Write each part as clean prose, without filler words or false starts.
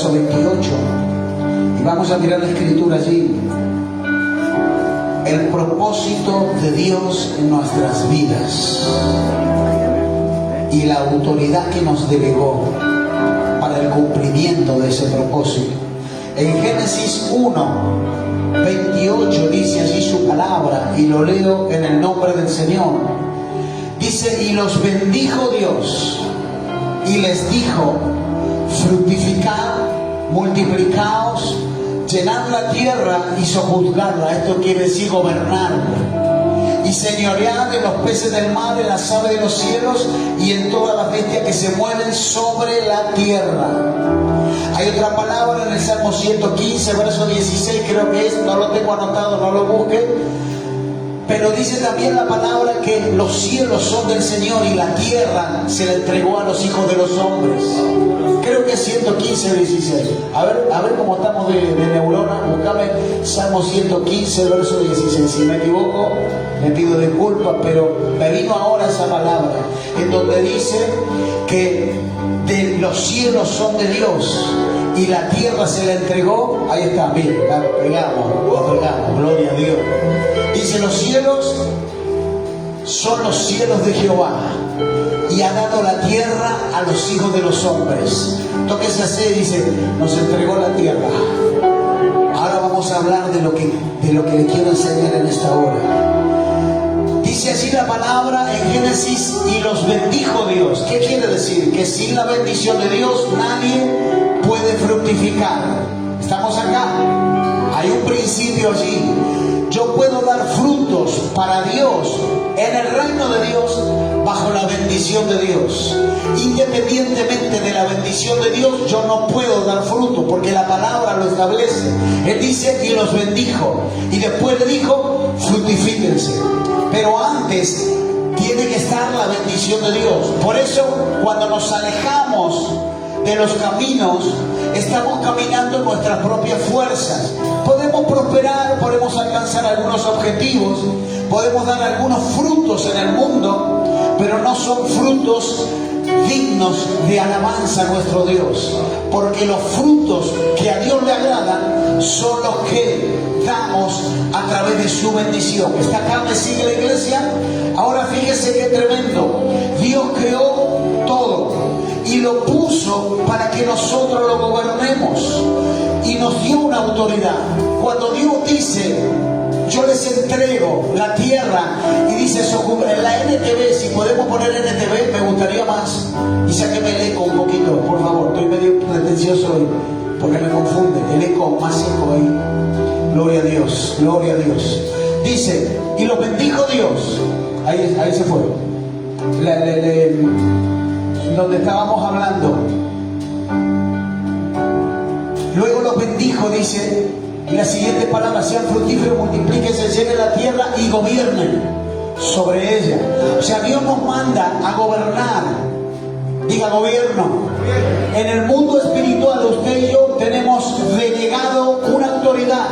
verso 28. Y vamos a mirar la escritura allí. El propósito de Dios en nuestras vidas y la autoridad que nos delegó para el cumplimiento de ese propósito. En Génesis 1:28 dice allí su palabra, y lo leo en el nombre del Señor. Dice: y los bendijo Dios y les dijo: fructificad, multiplicaos, llenad la tierra y sojuzgadla. Esto quiere decir gobernarla. Y señoread en los peces del mar, en las aves de los cielos y en todas las bestias que se mueven sobre la tierra. Hay otra palabra en el Salmo 115, verso 16, creo que es, no lo tengo anotado, no lo busque. Pero dice también la palabra que los cielos son del Señor y la tierra se la entregó a los hijos de los hombres. Creo que es 115, 16. A ver cómo estamos de neurona. Buscame Salmo 115, verso 16. Si me equivoco, me pido disculpas, pero me vino ahora esa palabra, en donde dice que de los cielos son de Dios y la tierra se la entregó. Ahí está, miren, la pegamos, gloria a Dios. Dice: los cielos son los cielos de Jehová, y ha dado la tierra a los hijos de los hombres. Tóquese así, dice: nos entregó la tierra. Ahora vamos a hablar de lo que le quiero enseñar en esta hora. Dice así la palabra en Génesis: y los bendijo Dios. ¿Qué quiere decir? Que sin la bendición de Dios nadie puede fructificar. ¿Estamos acá? Hay un principio allí. Yo puedo dar frutos para Dios en el reino de Dios bajo la bendición de Dios. Independientemente de la bendición de Dios, yo no puedo dar fruto, porque la palabra lo establece. Él dice: y los bendijo, y después le dijo: fructifíquense. Pero antes tiene que estar la bendición de Dios. Por eso, cuando nos alejamos de los caminos, estamos caminando en nuestras propias fuerzas. Podemos prosperar, podemos alcanzar algunos objetivos, podemos dar algunos frutos en el mundo, pero no son frutos dignos de alabanza a nuestro Dios, porque los frutos que a Dios le agradan son los que damos a través de su bendición. ¿Está acá? ¿Me sigue la iglesia? Ahora fíjese qué tremendo. Dios creó todo y lo puso para que nosotros lo gobernemos, y nos dio una autoridad. Cuando Dios dice: yo les entrego la tierra, y dice en la NTV, si podemos poner NTV, me gustaría más, y sáqueme el eco un poquito, por favor, estoy medio pretencioso hoy porque me confunde, el eco más seco ahí. Gloria a Dios, gloria a Dios. Dice: y los bendijo Dios. Ahí se fue donde estábamos hablando. Luego los bendijo, dice, y la siguiente palabra: sean fructíferos, multiplíquense, llenen la tierra y gobiernen sobre ella. O sea, Dios nos manda a gobernar. Diga: gobierno. En el mundo espiritual, usted y yo tenemos delegado una autoridad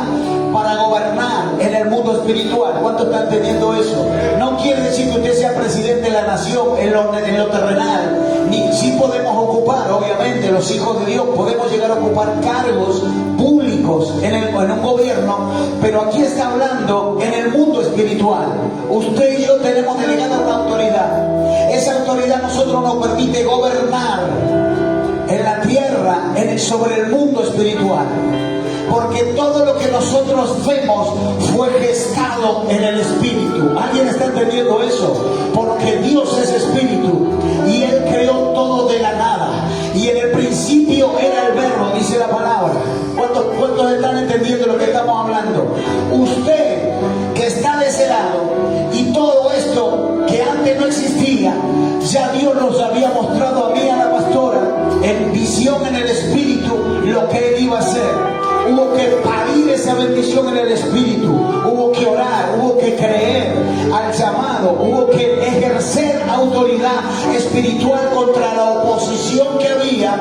para gobernar en el mundo espiritual. ¿Cuántos están entendiendo eso? No quiere decir que usted sea presidente de la nación en lo terrenal. Ni sí podemos ocupar, obviamente, los hijos de Dios podemos llegar a ocupar cargos públicos en un gobierno, pero aquí está hablando en el mundo espiritual. Usted y yo tenemos delegada una autoridad. Esa autoridad nosotros nos permite gobernar en la tierra, sobre el mundo espiritual. Porque todo lo que nosotros vemos fue gestado en el Espíritu. ¿Alguien está entendiendo eso? Porque Dios es Espíritu y Él creó todo de la nada. Y en el principio era el Verbo, dice la palabra. ¿Cuántos están entendiendo lo que estamos hablando? Usted que está de ese lado, y todo esto que antes no existía, ya Dios nos había mostrado a mí y a la pastora en visión en el Espíritu lo que Él iba a hacer. Hubo que parir esa bendición en el Espíritu, hubo que orar, hubo que creer al llamado, hubo que ejercer autoridad espiritual contra la oposición que había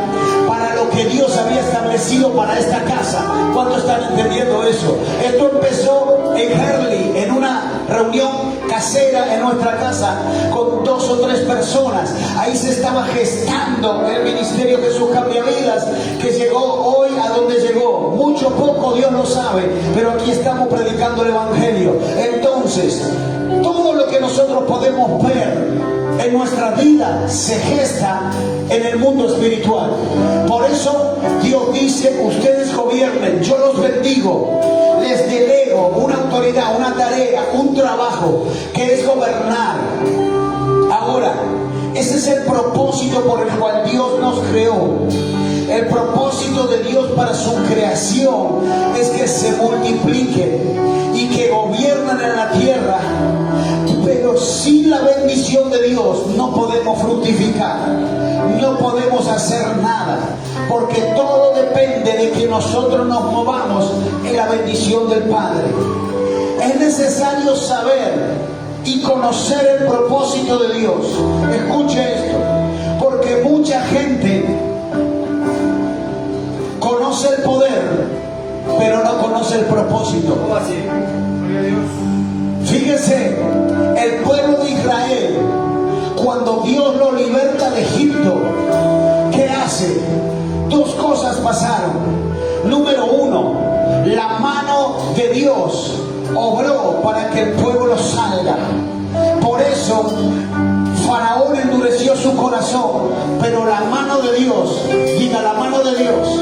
para lo que Dios había establecido para esta casa. ¿Cuántos están entendiendo eso? Esto empezó en Herley, en una reunión casera en nuestra casa con 2 o 3 personas. Ahí se estaba gestando el ministerio Jesús Cambia Vidas, que llegó hoy hoy a dónde llegó. Mucho poco Dios lo sabe, pero aquí estamos predicando el Evangelio. Entonces, todo lo que nosotros podemos ver en nuestra vida se gesta en el mundo espiritual. Por eso Dios dice: ustedes gobiernen, yo los bendigo, les delego una autoridad, una tarea, un trabajo que es gobernar. Ahora, ese es el propósito por el cual Dios nos creó. El propósito de Dios para su creación es que se multipliquen y que gobiernen en la tierra. Pero sin la bendición de Dios no podemos fructificar, no podemos hacer nada, porque todo depende de que nosotros nos movamos en la bendición del Padre. Es necesario saber y conocer el propósito de Dios. Escuche esto, porque mucha gente conoce el poder, pero no conoce el propósito. ¿Cómo así? Gloria a Dios. Fíjese, el pueblo de Israel, cuando Dios lo liberta de Egipto, ¿qué hace? Dos cosas pasaron. Número uno, la mano de Dios obró para que el pueblo salga. Por eso Faraón endureció su corazón, pero la mano de Dios, diga, la mano de Dios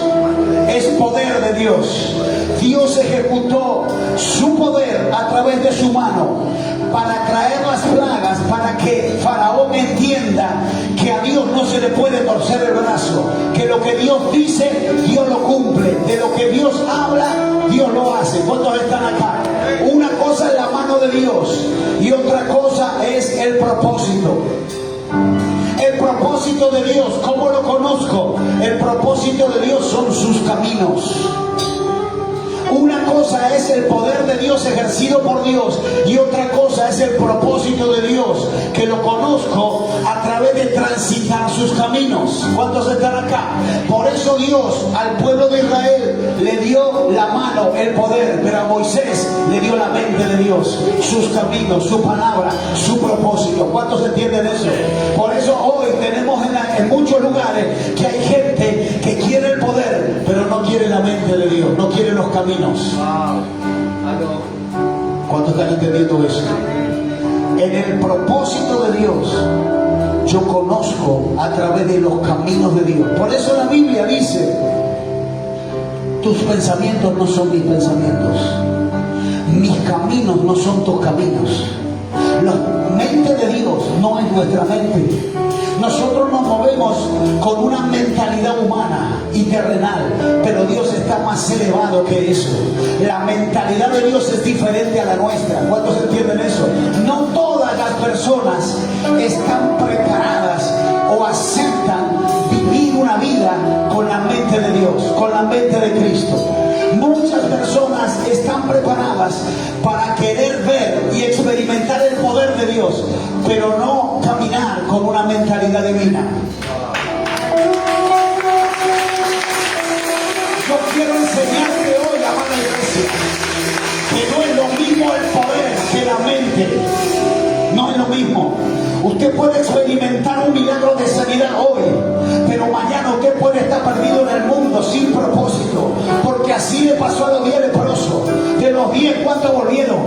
es poder de Dios. Dios ejecutó su poder a través de su mano para traer las plagas, para que Faraón entienda que a Dios no se le puede torcer el brazo, que lo que Dios dice, Dios lo cumple, de lo que Dios habla, Dios lo hace. ¿Cuántos están acá? Una cosa es la mano de Dios y otra cosa es el propósito. El propósito de Dios, ¿cómo lo conozco? El propósito de Dios son sus caminos. Una cosa es el poder de Dios ejercido por Dios y otra cosa es el propósito de Dios, que lo conozco a través de transitar sus caminos. ¿Cuántos están acá? Por eso Dios al pueblo de Israel le dio la mano, el poder, pero a Moisés le dio la mente de Dios, sus caminos, su palabra, su propósito. ¿Cuántos entienden eso? Por eso hoy tenemos en muchos lugares que hay gente que quiere el poder, pero no quiere la mente de Dios, no quiere los caminos. Wow. ¿Cuántos están entendiendo eso? En el propósito de Dios yo conozco a través de los caminos de Dios. Por eso la Biblia dice: tus pensamientos no son mis pensamientos, mis caminos no son tus caminos. La mente de Dios no es nuestra mente. Nosotros nos movemos con una mentalidad humana y terrenal, pero Dios está más elevado que eso. La mentalidad de Dios es diferente a la nuestra. ¿Cuántos entienden eso? No todas las personas están preparadas o aceptan vivir una vida con la mente de Dios, con la mente de Cristo. Muchas personas están preparadas para querer ver y experimentar el poder de Dios, pero no caminar con una mentalidad divina. Yo quiero enseñarte hoy, amada iglesia, que no es lo mismo el poder que la mente. No es lo mismo. Usted puede experimentar un milagro de sanidad hoy, pero mañana usted puede estar perdido en el mundo sin propósito, porque así le pasó a los 10 leprosos. De los 10, ¿cuántos volvieron?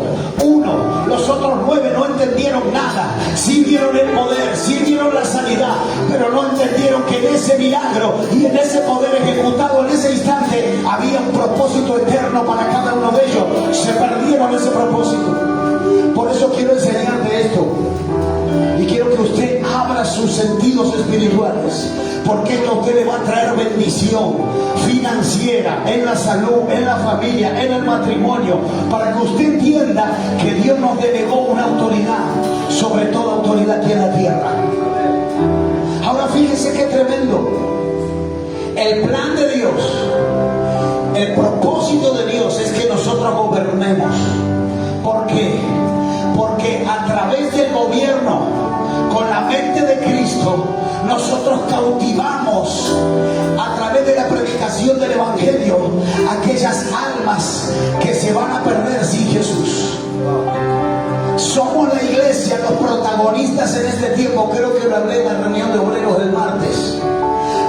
1. Los otros 9 no entendieron nada. Sí vieron el poder, sí vieron la sanidad, pero no entendieron que en ese milagro y en ese poder ejecutado en ese instante había un propósito eterno para cada uno de ellos. Se perdieron ese propósito. Por eso quiero enseñarte esto. Y quiero que usted abra sus sentidos espirituales, porque esto a usted le va a traer bendición financiera, en la salud, en la familia, en el matrimonio, para que usted entienda que Dios nos delegó una autoridad, sobre toda autoridad aquí en la tierra. Ahora fíjese qué tremendo. El plan de Dios, el propósito de Dios es que nosotros gobernemos. ¿Por qué? Porque a través del gobierno con la mente de Cristo, nosotros cautivamos a través de la predicación del Evangelio aquellas almas que se van a perder sin Jesús. Somos la iglesia, los protagonistas en este tiempo. Creo que lo hablé en la reunión de obreros del martes.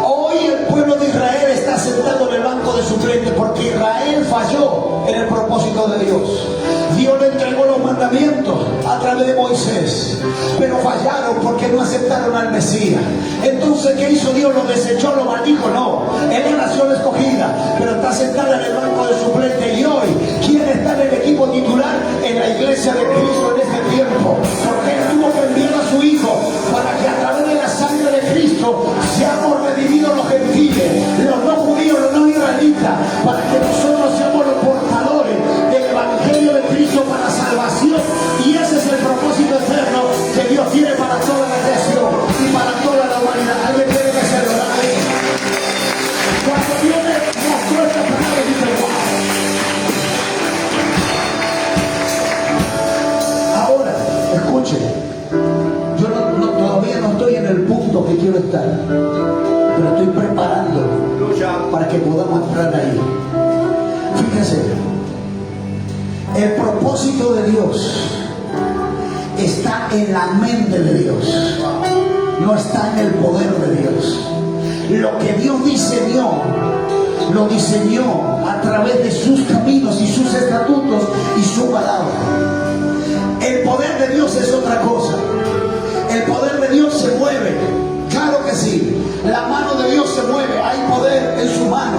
Hoy el el pueblo de Israel está sentado en el banco de suplentes? Porque Israel falló en el propósito de Dios. Dios le entregó los mandamientos a través de Moisés, pero fallaron porque no aceptaron al Mesías. Entonces, ¿qué hizo Dios? ¿Lo desechó, lo maldijo? No, él es nación escogida, pero está sentada en el banco de suplentes. Y hoy, ¿quién está en el equipo titular? En la iglesia de Cristo en este tiempo, porque él tuvo que enviar a su Hijo para que a través de la sangre de Cristo seamos redimidos los gentiles, los no judíos, los no israelitas, para que nosotros seamos los portadores del evangelio de Cristo para salvación. Y ese es el propósito eterno que Dios tiene para toda la creación y para toda la humanidad. ¿Alguien tiene que celebrar eso? Cuando Dios le mostró esta palabra, dice: wow. Ahora, escuchen, yo todavía no estoy en el punto que quiero estar, pero estoy preparando para que podamos entrar ahí. Fíjense, el propósito de Dios está en la mente de Dios, no está en el poder de Dios. Lo que Dios diseñó, lo diseñó a través de sus caminos y sus estatutos y su palabra. El poder de Dios es otra cosa. El poder de Dios se mueve, claro que sí. La mano de Dios se mueve, hay poder en su mano,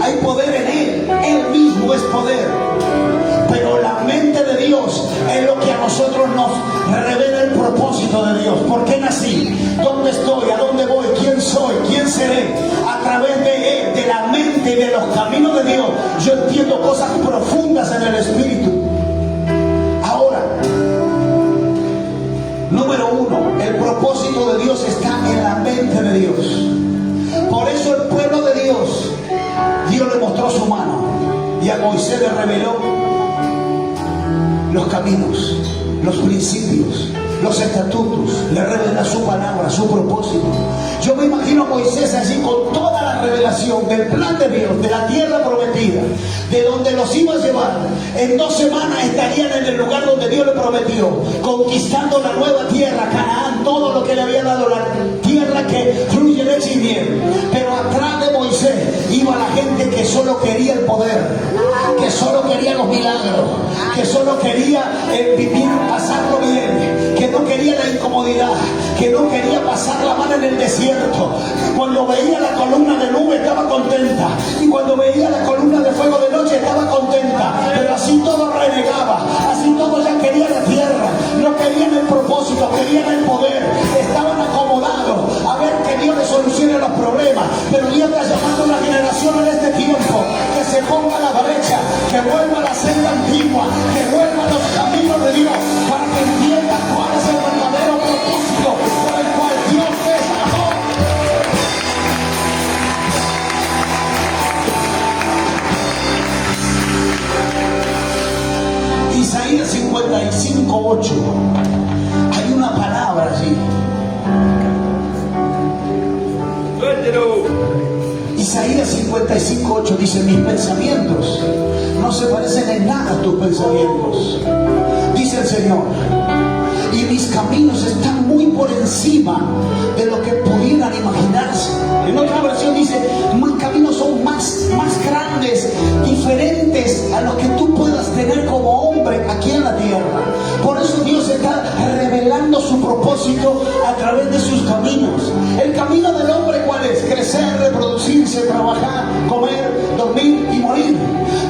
hay poder en Él mismo es poder. Pero la mente de Dios es lo que a nosotros nos revela el propósito de Dios. ¿Por qué nací? ¿Dónde estoy? ¿A dónde voy? ¿Quién soy? ¿Quién seré? A través de Él, de la mente y de los caminos de Dios, yo entiendo cosas profundas en el Espíritu. Ahora, número uno, el propósito de Dios está en la mente de Dios. Por eso el pueblo de Dios, Dios le mostró su mano y a Moisés le reveló los caminos, los principios, los estatutos, le revela su palabra, su propósito. Yo me imagino a Moisés allí con toda la revelación del plan de Dios, de la tierra prometida, de donde los iba a llevar. En 2 semanas estarían en el lugar donde Dios le prometió, conquistando la nueva tierra, Canaán, todo lo que le había dado, la tierra que fluye leche y miel. Pero atrás de Moisés iba la gente que solo quería el poder, que solo quería los milagros, que solo quería vivir, pasarlo bien, que no quería la incomodidad, que no quería pasar la mano en el desierto. Cuando veía la columna de nube estaba contenta, y cuando veía la columna de fuego de noche estaba contenta. Pero así todo renegaba, así todo ya quería la tierra, no querían el propósito, querían el poder, estaban acomodados a ver que Dios les solucione los problemas. Pero Dios está llamando a una generación en este tiempo que se ponga a la brecha, que vuelva a la senda antigua, que vuelva a los caminos de Dios, para que entienda cuál es el verdadero propósito por el cual Dios te llamó. Isaías 55:8. Hay una palabra allí. Isaías 55:8 dice: mis pensamientos no se parecen en nada a tus pensamientos, dice el Señor, y mis caminos están muy por encima de lo que pudieran imaginarse. En otra versión dice: mis caminos son más grandes, diferentes a los que tú puedas tener como hombre aquí en la tierra. Por eso Dios está revelando su propósito a través de sus caminos. El camino del hombre, ¿cuál es? Crecer, reproducirse, trabajar, comer, dormir y morir.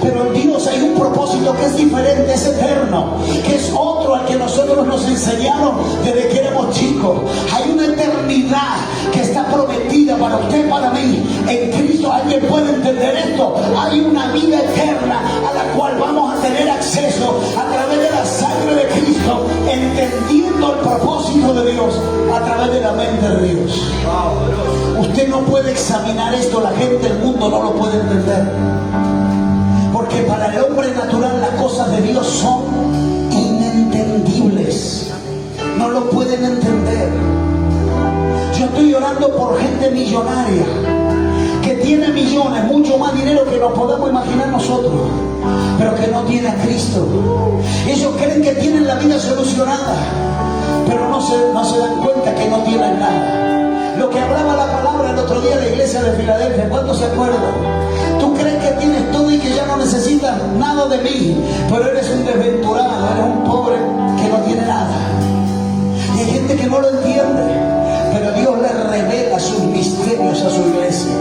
Pero en Dios hay un propósito que es diferente, es eterno, que es otro al que nosotros nos enseñaron desde que éramos chicos. Hay una eternidad que está prometida para usted, para mí, en Cristo. ¿Alguien puede entender esto? Hay una vida eterna a la cual vamos a tener acceso a través de la sangre de Cristo, entendiendo el propósito de Dios a través de la mente de Dios. Usted no puede examinar esto, la gente del mundo no lo puede entender, porque para el hombre natural las cosas de Dios son inentendibles, no lo pueden entender. Yo estoy orando por gente millonaria que tiene millones, mucho más dinero que nos podemos imaginar nosotros, pero que no tiene a Cristo. Ellos creen que tienen la vida solucionada, pero no se dan cuenta que no tienen nada. Lo que hablaba la palabra el otro día en la iglesia de Filadelfia, ¿cuántos se acuerdan? Tú crees que tienes todo y que ya no necesitas nada de mí, pero eres un desventurado, eres un pobre que no tiene nada. Y hay gente que no lo entiende, pero Dios le revela sus misterios a su iglesia.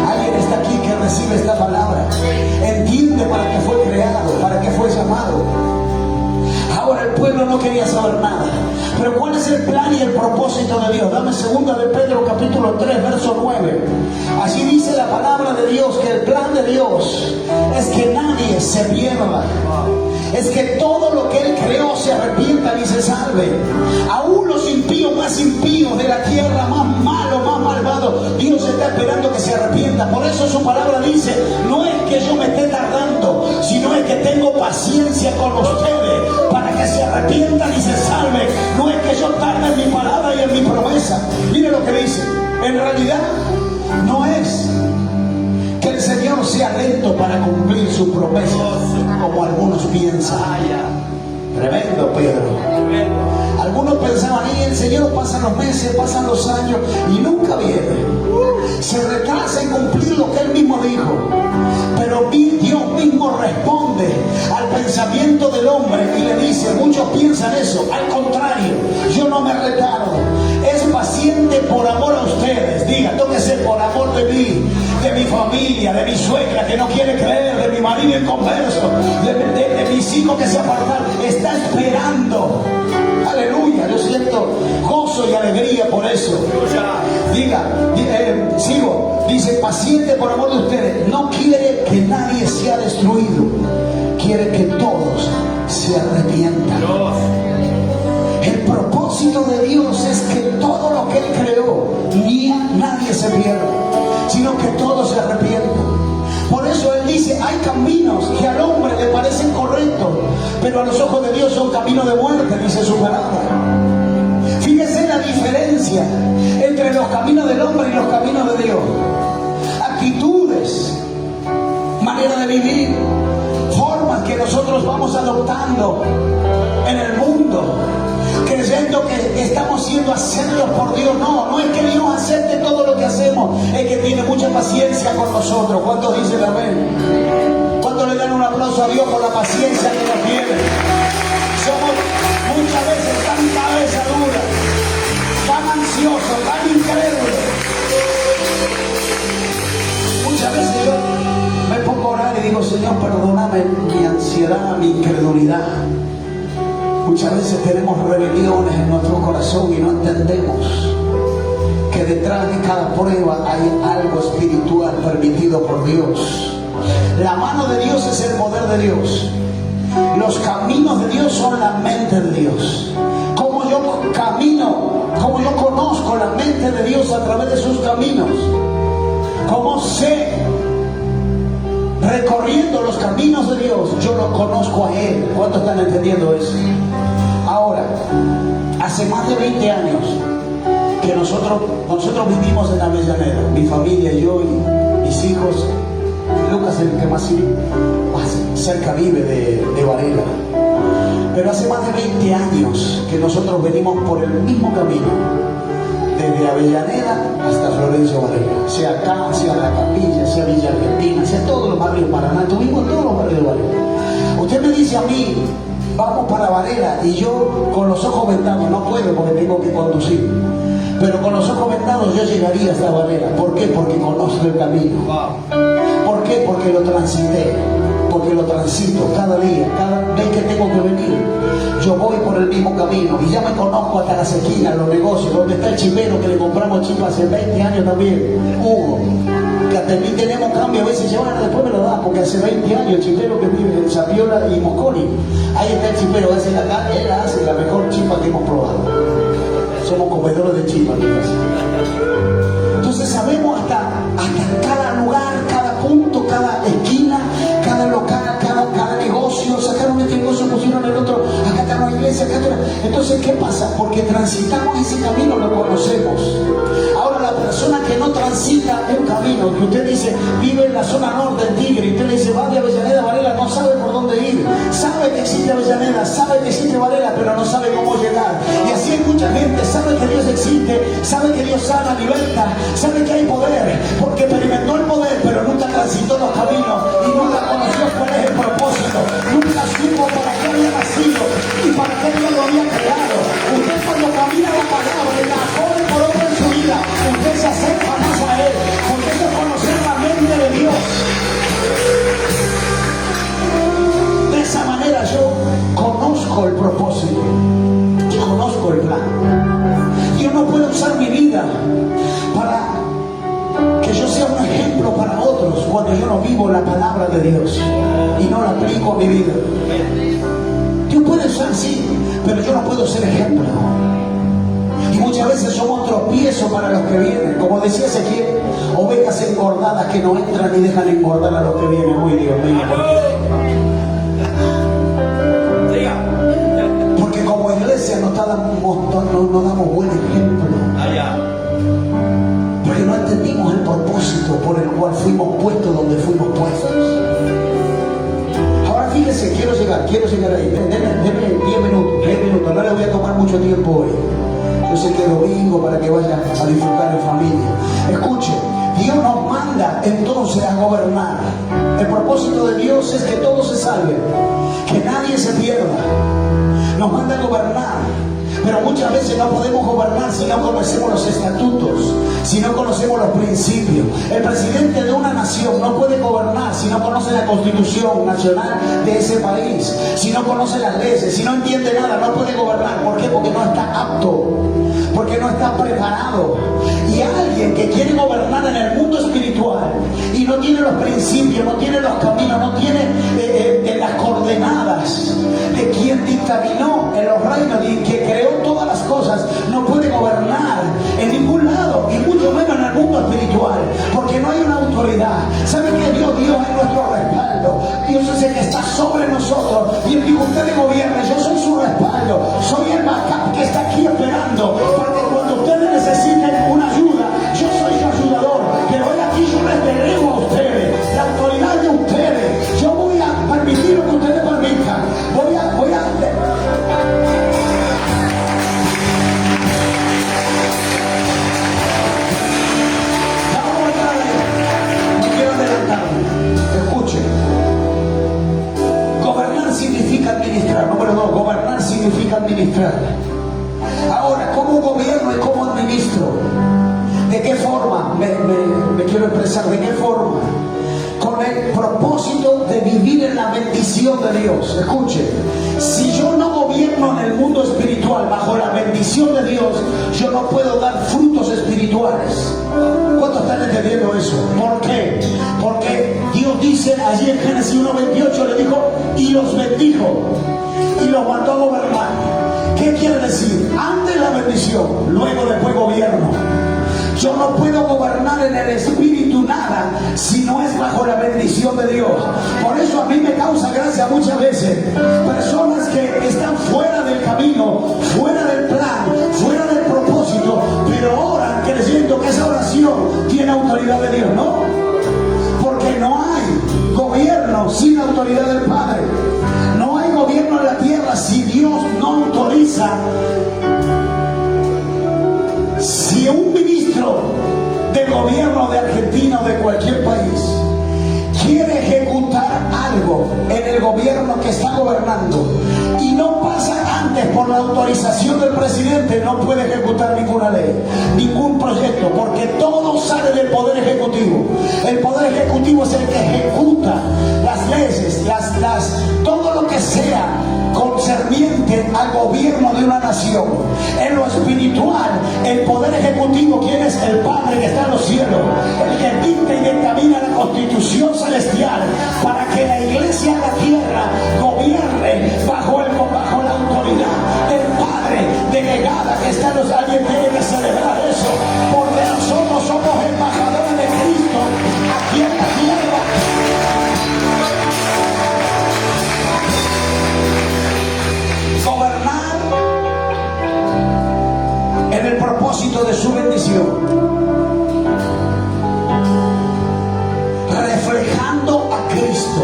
Alguien está aquí que recibe esta palabra, entiende para qué fue creado, para qué fue llamado. Ahora el pueblo no quería saber nada. Pero ¿cuál es el plan y el propósito de Dios? Dame 2 de Pedro capítulo 3 verso 9. Así dice la palabra de Dios, que el plan de Dios es que nadie se pierda. Es que todo lo que Él creó se arrepienta y se salve. Aún los impíos más impíos de la tierra, más malos, más malvados, Dios está esperando que se arrepientan. Por eso su palabra dice, no es que yo me esté tardando, sino es que tengo paciencia con ustedes para que se arrepientan y se salven. No es que yo tarde en mi palabra y en mi promesa. Mire lo que dice. En realidad no es que el Señor sea lento para cumplir su promesa, como algunos piensan. Tremendo, Pedro. Algunos pensaban, y el Señor pasan los meses, pasan los años y nunca viene. Se retrasa en cumplir lo que Él mismo dijo. Pero Dios mismo responde al pensamiento del hombre y le dice, muchos piensan eso, al contrario, yo no me retardo. Es paciente por amor a ustedes. Diga, tóquese, por amor de mí, de mi familia, de mi suegra que no quiere creer, de mi marido inconverso, de mis hijos que se apartaron. Está esperando. Aleluya, yo siento gozo y alegría por eso. Diga, sigo. Dice, paciente por amor de ustedes. No quiere que nadie sea destruido. Quiere que todos se arrepientan. El propósito de Dios es que todo lo que Él creó, nadie se pierda, sino que todos se arrepientan. Por eso Él dice, hay caminos que al hombre le parecen correctos, pero a los ojos de Dios son caminos de muerte, dice su palabra. Fíjese la diferencia entre los caminos del hombre y los caminos de Dios. Actitudes, manera de vivir, formas que nosotros vamos adoptando en el mundo, creyendo que estamos siendo aceptos por Dios. No es que Dios acepte todo lo que hacemos, es que tiene mucha paciencia con nosotros. ¿Cuántos dicen amén? ¿Cuántos le dan un aplauso a Dios por la paciencia que nos tiene? Somos muchas veces tan cabeza dura, tan ansiosos, tan incrédulos. Muchas veces yo me pongo a orar y digo, Señor, perdóname mi ansiedad, mi incredulidad. Muchas veces tenemos rebeliones en nuestro corazón y no entendemos que detrás de cada prueba hay algo espiritual permitido por Dios. La mano de Dios es el poder de Dios. Los caminos de Dios son la mente de Dios. Como yo camino, como yo conozco la mente de Dios a través de sus caminos, como sé, recorriendo los caminos de Dios, yo lo conozco a Él. ¿Cuántos están entendiendo eso? Ahora, hace más de 20 años que nosotros vivimos en Avellaneda, mi familia, yo y mis hijos. Lucas es el que más cerca vive de Varela. Pero hace más de 20 años que nosotros venimos por el mismo camino, desde Avellaneda hasta Florencio Varela, sea acá, sea La Capilla, sea Villa Argentina, sea todos los barrios de Paraná. Tuvimos todos los barrios de Varela. Usted me dice a mí, vamos para Varela, y yo con los ojos vendados, no puedo porque tengo que conducir, pero con los ojos vendados yo llegaría hasta Varela. ¿Por qué? Porque conozco el camino. ¿Por qué? Porque lo transité, porque lo transito cada día, cada vez que tengo que venir. Yo voy por el mismo camino y ya me conozco hasta las esquinas, los negocios, donde está el chipero que le compramos chip hace 20 años también, Hugo, que hasta mí tenemos cambio, a veces ya después me lo da, porque hace 20 años el chipero que vive en Zapiola y Mosconi, ahí está el chipero, ese acá, él hace la mejor chipa que hemos probado. Somos comedores de chipa. Entonces sabemos hasta cada lugar, cada punto, cada esquina, cada local, cada negocio. Sacaron este negocio, pusieron el otro, acá está una iglesia, acá está. Entonces, ¿qué pasa? Porque transitamos ese camino, lo conocemos. Ahora, la persona que no transita un camino, que usted dice, vive en la zona norte del Tigre, y usted le dice, va de Avellaneda a Varela, no sabe por dónde ir. Sabe que existe Avellaneda, sabe que existe Varela, pero no sabe cómo llegar. Y así hay mucha gente, sabe que Dios existe, sabe que Dios Dios sana, liberta. Sabe que hay poder, porque experimentó el poder, pero nunca transitó los caminos y nunca conoció cuál es el propósito. Nunca supo para qué había nacido y para qué Dios lo había creado. Usted cuando camina la palabra y la pone por obra en su vida, usted se acerca más a Él, porque eso es conocer la mente de Dios. De esa manera yo conozco el propósito y conozco el plan. Dios no puede usar mi vida para que yo sea un ejemplo para otros cuando yo no vivo la palabra de Dios y no la aplico a mi vida. Dios puede usar, sí, pero yo no puedo ser ejemplo. Y muchas veces somos tropiezo para los que vienen. Como decía Ezequiel, ovejas engordadas que no entran y dejan engordar a los que vienen. Uy, Dios mío. Porque como iglesia no damos buen ejemplo. Porque no entendimos el propósito por el cual fuimos puestos donde fuimos puestos. Ahora fíjese, quiero llegar ahí. Deme 10 minutos. No le voy a tomar mucho tiempo hoy. Yo sé que es domingo para que vaya a disfrutar en familia. Escuche, Dios nos manda entonces a gobernar. El propósito de Dios es que todos se salven, que nadie se pierda. Nos manda a gobernar. Pero muchas veces no podemos gobernar si no conocemos los estatutos, si no conocemos los principios. El presidente de una nación no puede gobernar si no conoce la constitución nacional de ese país, si no conoce las leyes, si no entiende nada, no puede gobernar. ¿Por qué? Porque no está apto, porque no está preparado. Y alguien que quiere gobernar en el mundo espiritual y no tiene los principios, no tiene los caminos, no tiene las coordenadas de quien dictaminó en los reinos y que creó todas las cosas, no puede gobernar en ningún lado y mucho menos en el mundo espiritual, porque no hay una autoridad. ¿Sabe que Dios es nuestro respaldo? Dios es el que está sobre nosotros y Él dijo: usted me gobierne, yo soy su respaldo, soy el backup que está aquí esperando para que cuando ustedes necesiten una ayuda, yo soy su ayudador. Pero hoy aquí yo les delego a ustedes la autoridad de ustedes. Yo voy a permitir lo que ustedes permitan. Voy a escuchen, gobernar significa administrar. Número 2, gobernar significa administrar. Ahora, ¿cómo gobierno y cómo administro? ¿De qué forma? Me quiero expresar. ¿De qué forma? Con el propósito de vivir en la bendición de Dios. Escuchen, si yo no gobierno en el mundo espiritual bajo la bendición de Dios, yo no puedo dar frutos espirituales. ¿Cuántos están entendiendo eso? ¿Por qué? Porque Dios dice allí en Génesis 1:28, le dijo: y los bendijo y los mandó a gobernar. ¿Qué quiere decir? Antes la bendición, luego después gobierno. Yo no puedo gobernar en el espíritu nada si no es bajo la bendición de Dios. Por eso a mí me causa gracia muchas veces personas que están fuera del camino, fuera del plan, fuera del propósito, pero oran creyendo que esa oración tiene autoridad de Dios. No, porque no hay gobierno sin autoridad del Padre. No hay gobierno en la tierra si Dios no autoriza. Si un ministro del gobierno de Argentina o de cualquier país quiere ejecutar algo en el gobierno que está gobernando y no pasa antes por la autorización del presidente, no puede ejecutar ninguna ley, ningún proyecto, porque todo sale del poder ejecutivo. El poder ejecutivo es el que ejecuta las leyes, todo lo que sea concerniente al gobierno de una nación. En lo espiritual, el poder ejecutivo, ¿quién es? El Padre que está en los cielos, el que dicta y determina la constitución celestial para que la iglesia en la tierra gobierne bajo la autoridad del Padre delegada que está en los cielos. Alguien tiene que celebrar eso, porque nosotros somos embajadores de Cristo aquí en la tierra. Gobernar en el propósito de su bendición, reflejando a Cristo.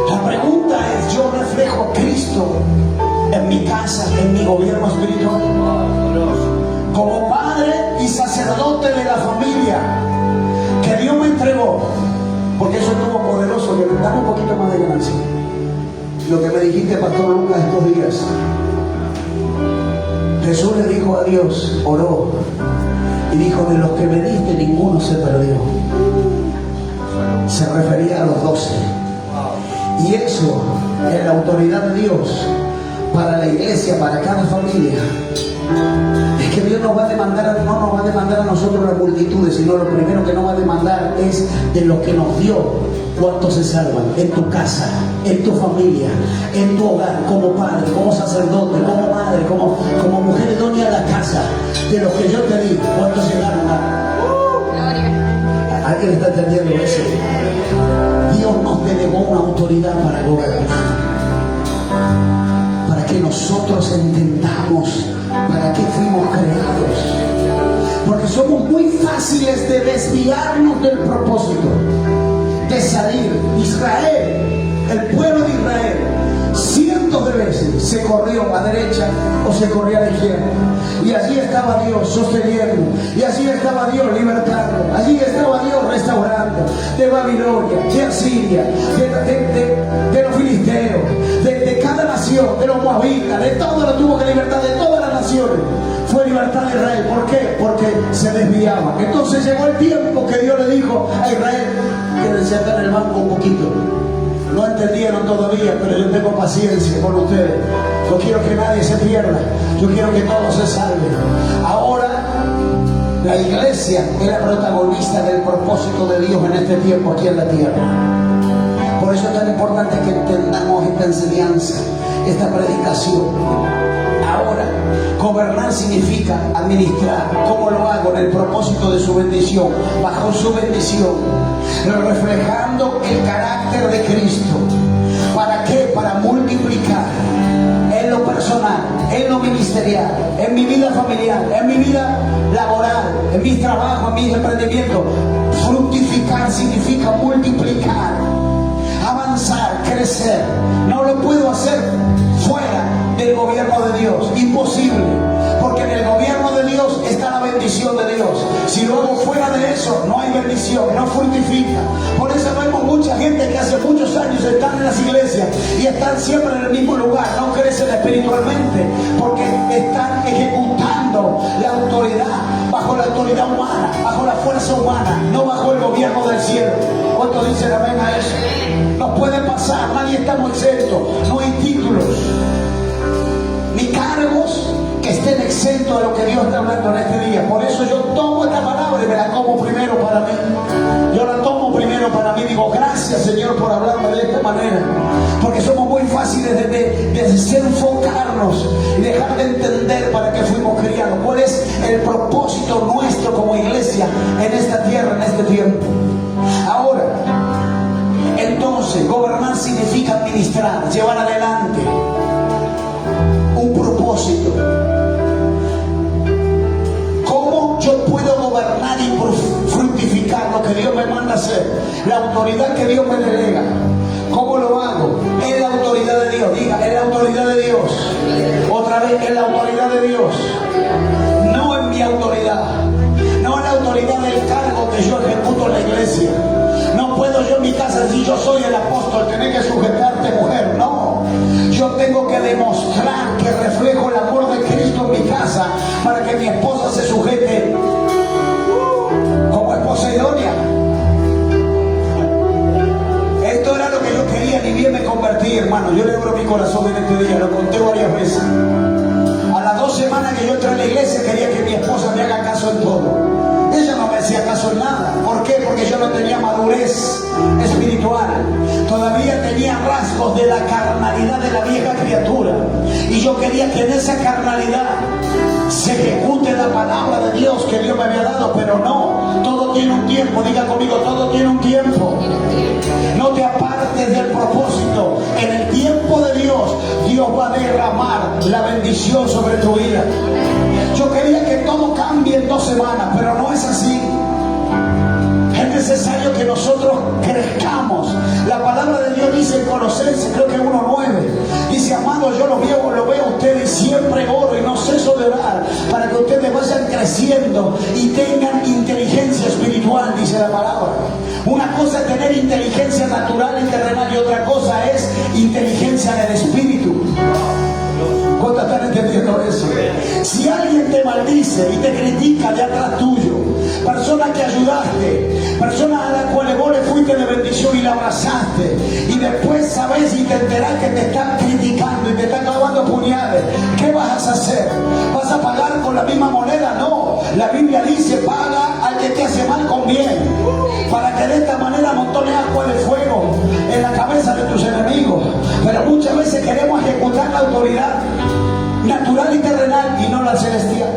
La pregunta es: ¿yo reflejo a Cristo en mi casa, en mi gobierno espiritual? la familia que Dios me entregó, porque eso estuvo poderoso, que dame un poquito más de ganancia. Lo que me dijiste, Pastor Lucas, estos días. Jesús le dijo a Dios, oró, y dijo, de los que me diste ninguno se perdió. Se refería a los 12. Y eso es la autoridad de Dios para la iglesia, para cada familia. Es que Dios nos va a demandar, no nos va a demandar a nosotros las multitudes, sino lo primero que nos va a demandar es de lo que nos dio. ¿Cuántos se salvan? En tu casa, en tu familia, en tu hogar, como padre, como sacerdote, como madre, como mujer idónea en la casa. De los que yo te di, ¿cuántos llegaron a? ¿Alguien está entendiendo eso? Dios nos delegó una autoridad para gobernar, para que nosotros entendamos para qué fuimos creados, porque somos muy fáciles de desviarnos del propósito, de salir. Israel, el pueblo de Israel, cientos de veces se corrió a derecha o se corrió a la izquierda, y allí estaba Dios sosteniendo, y allí estaba Dios libertando, allí estaba Dios restaurando, de Babilonia, de Asiria, de los filisteos, de cada nación, de los moabitas, de todo lo tuvo que libertar, de todas las naciones. Fue libertad de Israel. ¿Por qué? Porque se desviaban. Entonces llegó el tiempo que Dios le dijo a Israel, quédense acá en el banco un poquito. No entendieron todavía, pero yo tengo paciencia con ustedes. Yo quiero que nadie se pierda. Yo quiero que todos se salven. Ahora la iglesia es la protagonista del propósito de Dios en este tiempo aquí en la tierra. Por eso es tan importante que entendamos esta enseñanza, esta predicación. Ahora, gobernar significa administrar. ¿Cómo lo hago? En el propósito de su bendición, bajo su bendición, reflejando el carácter de Cristo. ¿Para qué? Para multiplicar en lo personal, en lo ministerial, en mi vida familiar, en mi vida laboral, en mis trabajos, en mis emprendimientos. Fructificar significa multiplicar, avanzar, crecer. No lo puedo hacer fuera del gobierno de Dios, imposible, porque en el gobierno de Dios está la bendición de Dios. Si lo hago fuera de eso, no hay bendición, no fructifica. Por eso vemos mucha gente que hace muchos años están en las iglesias y están siempre en el mismo lugar, no crecen espiritualmente, porque están ejecutando la autoridad bajo la autoridad humana, bajo la fuerza humana, no bajo el gobierno del cielo. ¿Cuántos dicen amén a eso? Nos puede pasar, nadie estamos exentos, no hay títulos ni cargos que estén exentos de lo que Dios está hablando en este día. Por eso yo tomo esta palabra y me la como primero para mí. Yo la tomo primero para mí. Digo, gracias Señor por hablarme de esta manera, porque somos muy fáciles de desenfocarnos y dejar de entender para qué fuimos criados, cuál es el propósito nuestro como iglesia en esta tierra, en este tiempo. Ahora, entonces, gobernar significa administrar, llevar adelante un propósito. ¿Cómo yo puedo gobernar y fructificar lo que Dios me manda hacer? La autoridad que Dios me delega. ¿Cómo lo hago? Es la autoridad de Dios. Diga, es la autoridad de Dios. Otra vez, es la autoridad de Dios. No es mi autoridad. No es la autoridad del cargo que yo ejecuto en la iglesia. No puedo yo en mi casa decir yo soy el apóstol, tener que sujetarte, mujer. No. Yo tengo que demostrar que reflejo el amor de Cristo en mi casa para que mi esposa se sujete como esposa idónea. Esto era lo que yo quería, ni bien me convertí, hermano. Yo le abro mi corazón en este día, lo conté varias veces. A las 2 semanas que yo entré a la iglesia quería que mi esposa me haga caso en todo. Ella no me hacía caso en nada. ¿Por qué? Porque yo no tenía madurez espiritual. Todavía tenía rasgos de la carnalidad de la vieja criatura. Y yo quería que en esa carnalidad se ejecute la palabra de Dios que Dios me había dado. Pero no, todo tiene un tiempo. Diga conmigo, todo tiene un tiempo. No te apartes del propósito. En el tiempo de Dios, Dios va a derramar la bendición sobre tu vida. Yo quería que todo cambie en 2 semanas, pero no es así. Es necesario que nosotros crezcamos. La palabra de Dios dice en Colosenses, creo que 1:9, dice, amados, yo lo veo a ustedes, siempre oro y no ceso de orar, para que ustedes vayan creciendo y tengan inteligencia cosa es tener inteligencia natural y terrenal y otra cosa es inteligencia del espíritu. ¿Cuántos están entendiendo eso? Si alguien te maldice y te critica de atrás tuyo, personas que ayudaste, personas a las cuales vos le fuiste de bendición y la abrazaste, y después sabes y te enterás que te están criticando y te están clavando puñales, ¿qué vas a hacer? ¿Vas a pagar con la misma moneda? No, la Biblia dice: paga al que te hace mal con bien, para que de esta manera montones agua de fuego en la cabeza de tus enemigos. Pero muchas veces queremos ejecutar la autoridad natural y terrenal y no la celestial.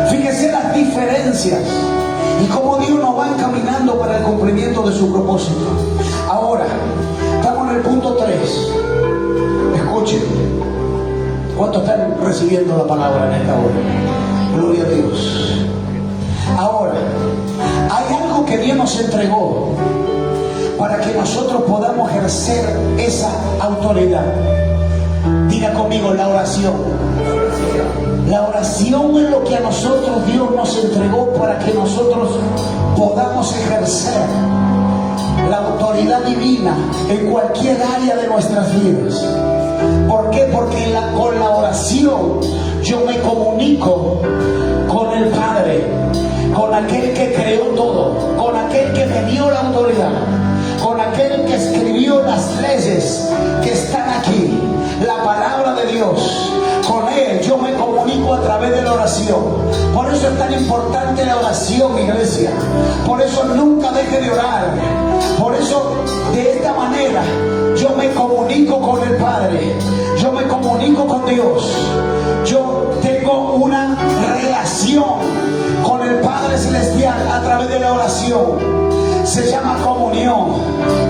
Fíjese las diferencias y cómo Dios nos va encaminando para el cumplimiento de su propósito. Ahora, estamos en el punto 3. Escuchen. ¿Cuántos están recibiendo la palabra en esta hora? Gloria a Dios. Ahora, hay algo que Dios nos entregó para que nosotros podamos ejercer esa autoridad. Diga conmigo: la oración. La oración es lo que a nosotros Dios nos entregó para que nosotros podamos ejercer la autoridad divina en cualquier área de nuestras vidas. ¿Por qué? Porque con la oración yo me comunico con el Padre, con aquel que creó todo, con aquel que me dio la autoridad, con aquel que escribió las leyes que están aquí, la palabra de Dios. Con Él yo me comunico a través de la oración. Por eso es tan importante la oración, iglesia. Por eso nunca deje de orar. Por eso de esta manera yo me comunico con el Padre, yo me comunico con Dios. Yo tengo una relación con el Padre Celestial a través de la oración. Se llama comunión.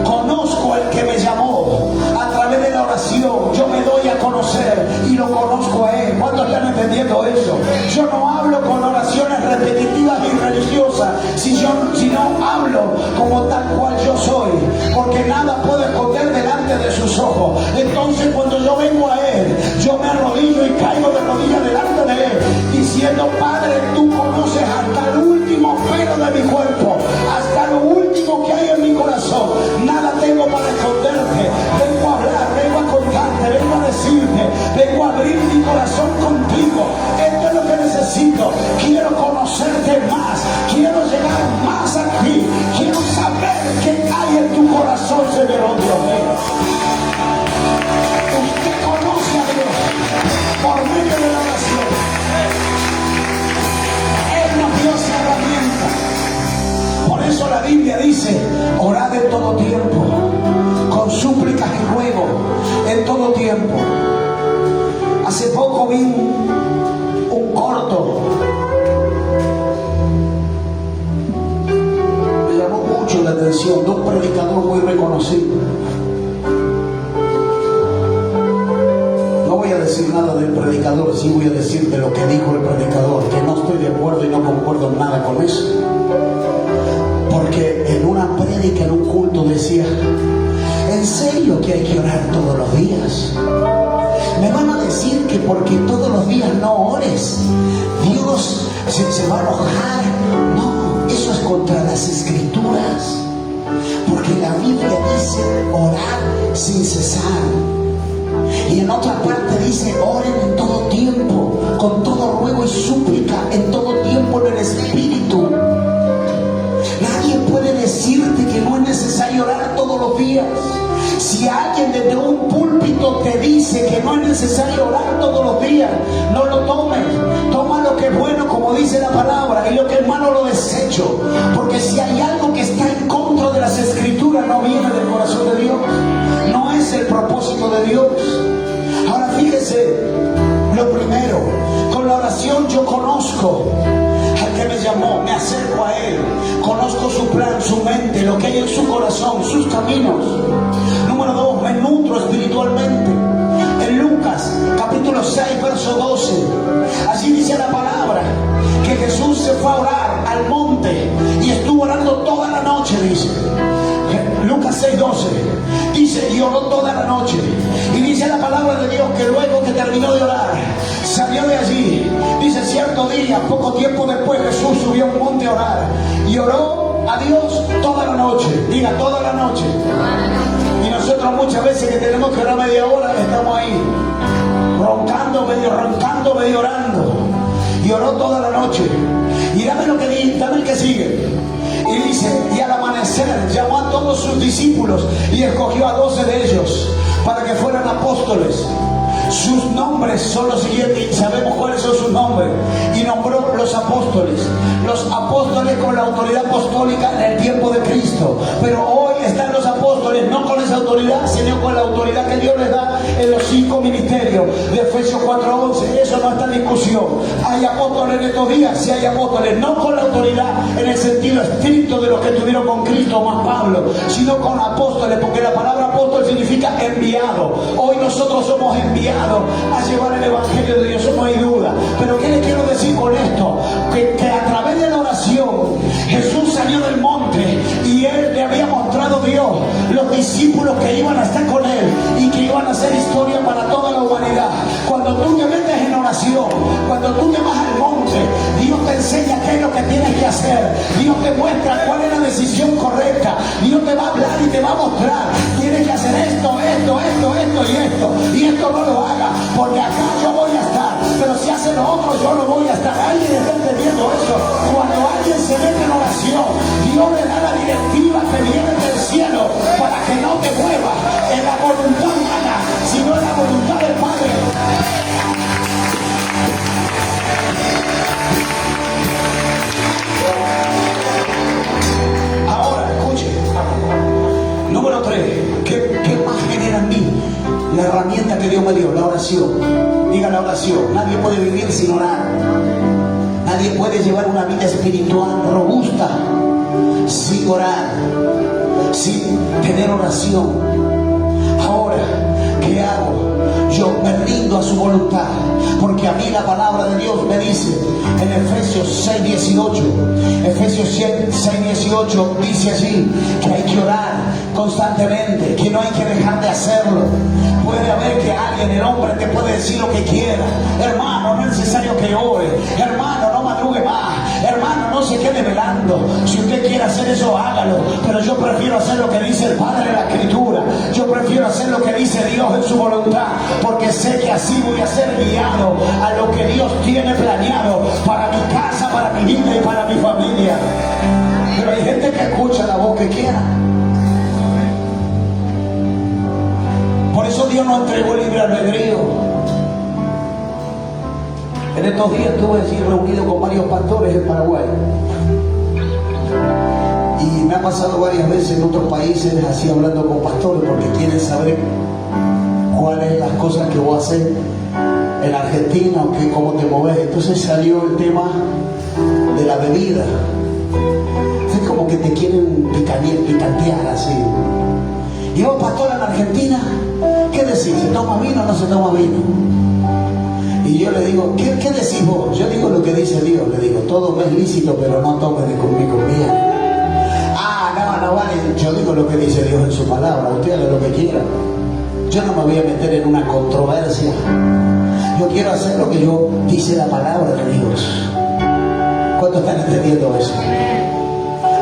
Conozco al que me llamó a través de la oración. Yo me doy a conocer y lo conozco a Él. ¿Cuántos están entendiendo eso? Yo no hablo con oraciones repetitivas y religiosas, sino hablo como tal cual yo soy, porque nada puedo esconder delante de sus ojos. Entonces cuando yo vengo a Él, yo me arrodillo y caigo de rodillas delante de Él, diciendo: Padre, tú conoces hasta el último pelo de mi cuerpo, hasta lo último que hay en mi corazón. Nada tengo para esconderte. Vengo a hablar, vengo a contarte, vengo a decirte, vengo a abrir mi corazón contigo. Esto es lo que necesito. Quiero conocerte más, quiero llegar más a ti, quiero saber qué hay en tu corazón, Señor Dios mío. Usted conoce a Dios por medio de la oración. Él nos dio esa herramienta. Por eso la Biblia dice: orad en todo tiempo, con súplicas y ruego en todo tiempo. Hace poco vi un corto, me llamó mucho la atención, de un predicador muy reconocido. No voy a decir nada del predicador, sí voy a decir de lo que dijo el predicador, que no estoy de acuerdo y no concuerdo en nada con eso. Porque en una prédica, en un culto, decía: ¿en serio que hay que orar todos los días? Me van a decir que porque todos los días no ores, Dios se va a enojar. No, eso es contra las Escrituras. Porque la Biblia dice: orar sin cesar. Y en otra parte dice: oren en todo tiempo, con todo ruego y súplica, en todo tiempo en el Espíritu. Nadie puede decirte que no es necesario orar todos los días. Si alguien desde un púlpito te dice que no es necesario orar todos los días, no lo tomes. Toma lo que es bueno, como dice la palabra, y lo que es malo lo desecho. Porque si hay algo que está en contra de las Escrituras, no viene del corazón de Dios. No es el propósito de Dios. Ahora fíjese, lo primero, con la oración yo conozco al que me llamó, me acerco a Él, conozco su plan, su mente, lo que hay en su corazón, sus caminos. Número 2, me nutro espiritualmente. En Lucas capítulo 6 verso 12, así dice la palabra, que Jesús se fue a orar al monte y estuvo orando toda la noche, dice Lucas 6:12, dice, y oró toda la noche. Y dice la palabra de Dios que luego que terminó de orar, salió de allí. Dice, cierto día, poco tiempo después, Jesús subió a un monte a orar. Y oró a Dios toda la noche. Diga, toda la noche. Y nosotros muchas veces que tenemos que orar media hora, estamos ahí, roncando, medio orando. Y oró toda la noche. Y dame lo que dice, dame el que sigue. Y dice, y al amanecer llamó a todos sus discípulos y escogió a 12 de ellos para que fueran apóstoles. Sus nombres son los siguientes, y sabemos cuáles son sus nombres. Y nombró los apóstoles con la autoridad apostólica en el tiempo de Cristo. Pero hoy están los apóstoles no con esa autoridad, sino con la autoridad que Dios les da en los 5 ministerios de Efesios 4:11. Eso no está en discusión. Hay apóstoles en estos días, sí hay apóstoles, no con la autoridad en el sentido estricto de los que estuvieron con Cristo más Pablo, sino con apóstoles, porque la palabra apóstol significa enviado. Hoy nosotros somos enviados a llevar el evangelio de Dios, eso no hay duda. Pero ¿qué les quiero decir con esto? Que a través de la oración Jesús salió del monte y él le había mostrado a Dios los discípulos que iban a estar con él y que iban a hacer historia para toda la humanidad. Cuando tú te metes en oración, cuando tú te vas al monte, Dios te enseña qué es lo que tienes que hacer. Dios te muestra cuál es la decisión correcta. Dios te va a hablar y te va a mostrar: tienes que hacer esto y esto no lo hagas, porque acá yo voy a estar, pero si hace lo otro yo no voy a estar. ¿Alguien está entendiendo eso? Cuando alguien se mete en oración, Dios le da la directiva que viene del cielo para que no te muevas en la voluntad humana, sino en la voluntad del Padre. Ahora, escuche. Número 3. ¿Qué más genera en mí? La herramienta que Dios me dio, la oración. Diga, la oración. Nadie puede vivir sin orar. Nadie puede llevar una vida espiritual robusta sin orar, sin tener oración. Ahora, ¿qué hago? Yo me rindo a su voluntad, porque a mí la palabra de Dios me dice en Efesios 6:18, Efesios 6:18 dice allí que hay que orar constantemente, que no hay que dejar de hacerlo. Puede haber que alguien, el hombre, te puede decir lo que quiera: hermano, no es necesario que ore, hermano, no madrugue más, hermano, no se quede velando. Si usted quiere hacer eso, hágalo, pero yo prefiero hacer lo que dice el Padre de la Escritura. Yo prefiero hacer lo que dice Dios en su voluntad, porque sé que así voy a ser guiado a lo que Dios tiene planeado para mi casa, para mi vida y para mi familia. Pero hay gente que escucha la voz que quiera. Por eso Dios nos entregó el libre albedrío. En estos días estuve así reunido con varios pastores en Paraguay. Y me ha pasado varias veces en otros países así hablando con pastores, porque quieren saber cuáles las cosas que voy a hacer en Argentina o que, cómo te moves. Entonces salió el tema de la bebida. Es como que te quieren picantear así. Y vos, pastor, en Argentina, ¿qué decís? ¿Se toma vino o no se toma vino? Y yo le digo, ¿qué decís vos? Yo digo lo que dice Dios. Le digo, todo me es lícito, pero no tomes de conmigo bien. No vale. Yo digo lo que dice Dios en su palabra. Usted haga lo que quiera. Yo no me voy a meter en una controversia. Yo quiero hacer lo que yo dice la palabra de Dios. ¿Cuántos están entendiendo eso?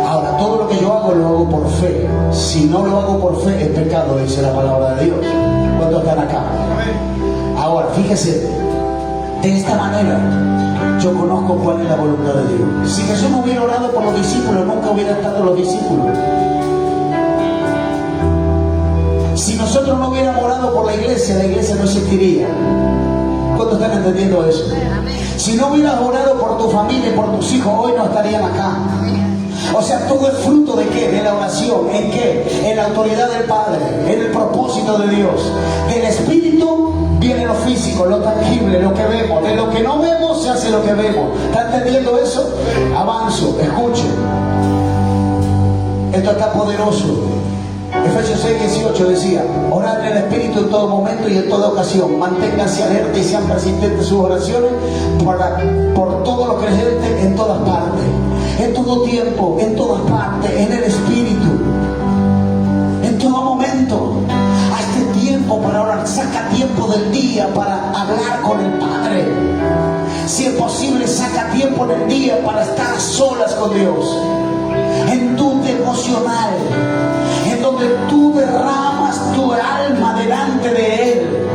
Ahora, todo lo que yo hago lo hago por fe. Si no lo hago por fe, es pecado, dice la palabra de Dios. ¿Cuántos están acá? Ahora, fíjese, de esta manera yo conozco cuál es la voluntad de Dios. Si Jesús no hubiera orado por los discípulos, nunca hubiera estado los discípulos. Si nosotros no hubiéramos orado por la iglesia no existiría. ¿Cuántos están entendiendo eso? Si no hubieras orado por tu familia y por tus hijos, hoy no estarían acá. O sea, todo es fruto de ¿qué? De la oración. ¿En qué? En la autoridad del Padre, en el propósito de Dios. Del Espíritu viene lo físico, lo tangible, lo que vemos. De lo que no vemos se hace lo que vemos. ¿Está entendiendo eso? Avanzo, escuche. Esto está poderoso. Efesios 6:18 decía: orad en el Espíritu en todo momento y en toda ocasión. Manténganse alerta y sean persistentes sus oraciones por todos los creyentes en todas partes. En todo tiempo, en todas partes, en el Espíritu. En todo momento. Hazte tiempo para orar. Saca tiempo del día para hablar con el Padre. Si es posible, saca tiempo en el día para estar a solas con Dios. En tu devocional en donde tú derramas tu alma delante de Él.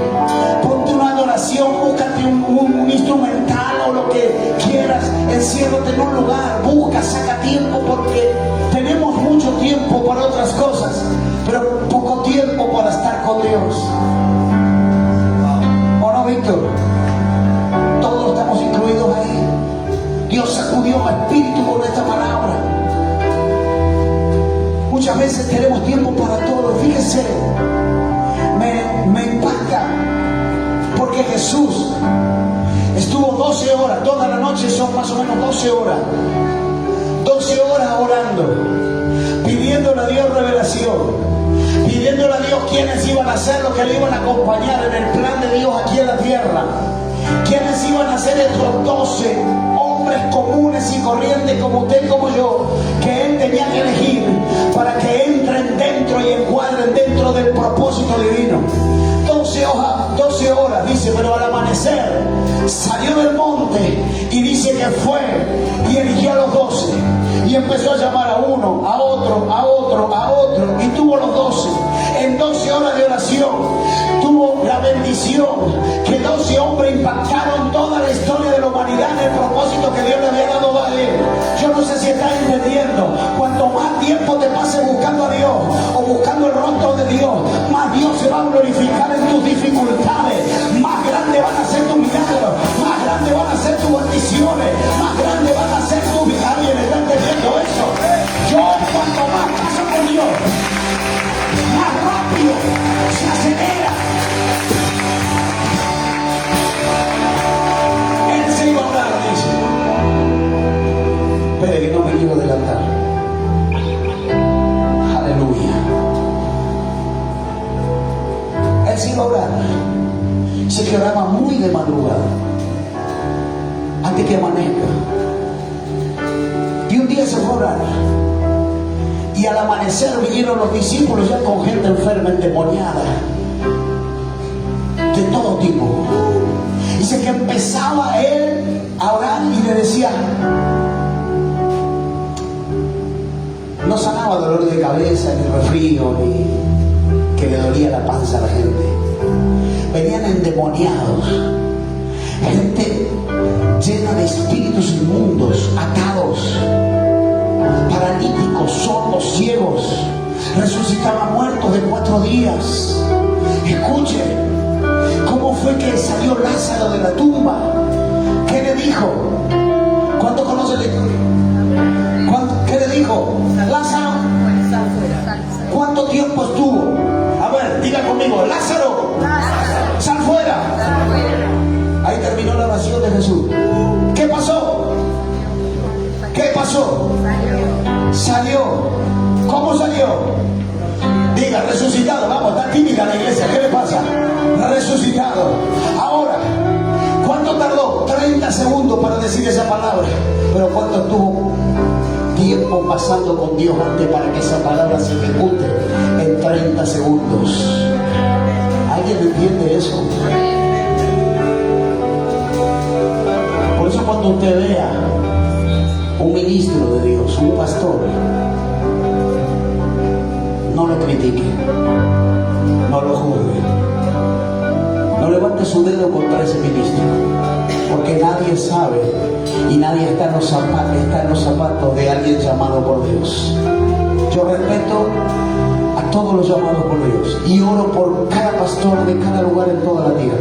Ponte una adoración, búscate un instrumental o lo que quieras, enciérrate en un lugar, busca, saca tiempo, porque tenemos mucho tiempo para otras cosas, pero poco tiempo para estar con Dios. ¿O no, Víctor? Todos estamos incluidos ahí. Dios sacudió mi espíritu con esta palabra. Muchas veces tenemos tiempo para todo. Fíjense, me impacta, porque Jesús estuvo 12 horas, toda la noche son más o menos 12 horas. 12 horas orando, pidiéndole a Dios revelación, pidiéndole a Dios quiénes iban a ser los que le iban a acompañar en el plan de Dios aquí en la tierra. Quiénes iban a ser estos 12 hombres comunes y corrientes como usted y como yo, que Él tenía que elegir para que entren dentro y encuadren dentro del propósito divino. 12 horas, dice, pero al amanecer salió del monte y dice que fue y eligió a los 12 y empezó a llamar a uno, a otro, a otro, a otro, y tuvo los 12. En 12 horas de oración tuvo la bendición que 12 hombres impactaron toda la historia de la humanidad en el propósito que Dios le había dado a Él. Yo no sé si estás entendiendo. Cuanto más tiempo te pases buscando a Dios o buscando el rostro de Dios, más Dios se va a glorificar en tus dificultades. Más grande van a ser tus milagros, más grande van a ser tus bendiciones, más grande van a ser tus vidas. ¿Alguien está entendiendo eso? Yo cuanto más paso con Dios, más rápido se acelera. Él se iba a orar, dice. Espere que no me quiero adelantar. Aleluya. Él se iba a orar. Se quedaba muy de madrugada, antes que amanezca. Y un día se fue a orar. Y al amanecer vinieron los discípulos ya con gente enferma, endemoniada, de todo tipo. Dice que empezaba él a orar y le decía, no sanaba dolor de cabeza, ni resfrío, ni que le dolía la panza a la gente. Venían endemoniados, gente llena de espíritus inmundos, atados, paralíticos, sordos, ciegos, resucitaban muertos de 4 días. Escuche, ¿cómo fue que salió Lázaro de la tumba? ¿Qué le dijo? ¿Cuánto conoce la historia? ¿Qué le dijo? Lázaro, ¿cuánto tiempo estuvo? A ver, diga conmigo, Lázaro, sal fuera. Ahí terminó la oración de Jesús. ¿Qué pasó? ¿Qué pasó? Salió. ¿Cómo salió? Diga, resucitado. Vamos, está tímida la iglesia. ¿Qué le pasa? Resucitado. Ahora, ¿cuánto tardó? 30 segundos para decir esa palabra. Pero ¿cuánto estuvo tiempo pasando con Dios antes para que esa palabra se ejecute? En 30 segundos. ¿Alguien entiende eso? Por eso cuando usted vea un ministro de Dios, un pastor, no lo critique, no lo juzgue, no levante su dedo contra ese ministro, porque nadie sabe y nadie está en los zapatos de alguien llamado por Dios. Yo respeto a todos los llamados por Dios y oro por cada pastor de cada lugar en toda la tierra.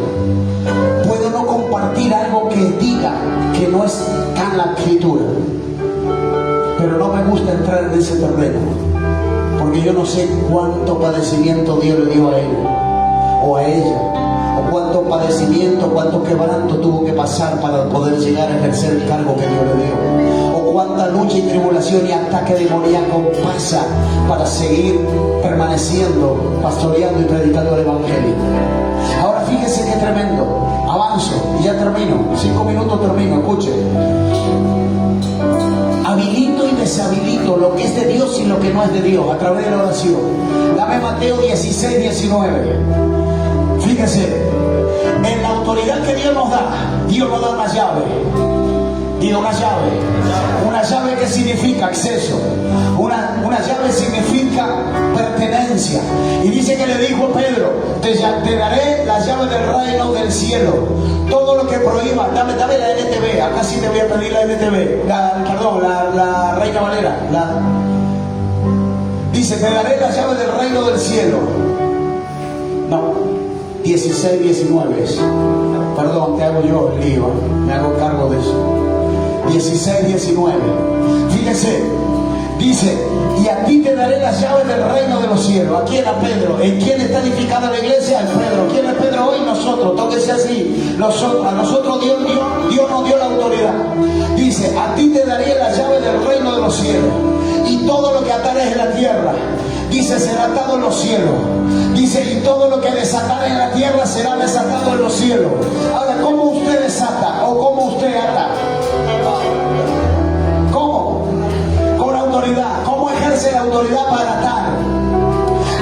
Puedo no compartir algo que diga que no está en la escritura, pero no me gusta entrar en ese terreno, porque yo no sé cuánto padecimiento Dios le dio a él o a ella, o cuánto padecimiento, cuánto quebranto tuvo que pasar para poder llegar a ejercer el cargo que Dios le dio, o cuánta lucha y tribulación y ataque demoníaco pasa para seguir permaneciendo, pastoreando y predicando el evangelio. Ahora fíjese qué tremendo. Avanzo y ya termino. 5 minutos termino. Escuche. Habilito y deshabilito lo que es de Dios y lo que no es de Dios a través de la oración. Dame Mateo 16, 19. Fíjese, en la autoridad que Dios nos da una llave. Diga una llave. Una llave que significa acceso. Una llave significa pertenencia. Y dice que le dijo a Pedro, te daré la llave del reino del cielo. Todo lo que prohíba, dame la NTV. Acá sí te voy a pedir la NTV. La Reina Valera. Dice, te daré la llave del reino del cielo. No, 16, 19 es. Perdón, te hago yo el lío. Me hago cargo de eso. 16, 19. Fíjese, dice, y a ti te daré las llaves del reino de los cielos. ¿A quién? A Pedro. ¿En quién está edificada la iglesia? En Pedro. ¿Quién es Pedro hoy? Nosotros. Tóquese así. A nosotros Dios nos dio la autoridad. Dice, a ti te daré las llaves del reino de los cielos. Y todo lo que atares en la tierra, dice, será atado en los cielos. Dice, y todo lo que desatares en la tierra será desatado en los cielos. Ahora, ¿cómo usted desata o cómo usted ata? ¿Cómo? Con autoridad. ¿Cómo ejerce la autoridad para atar?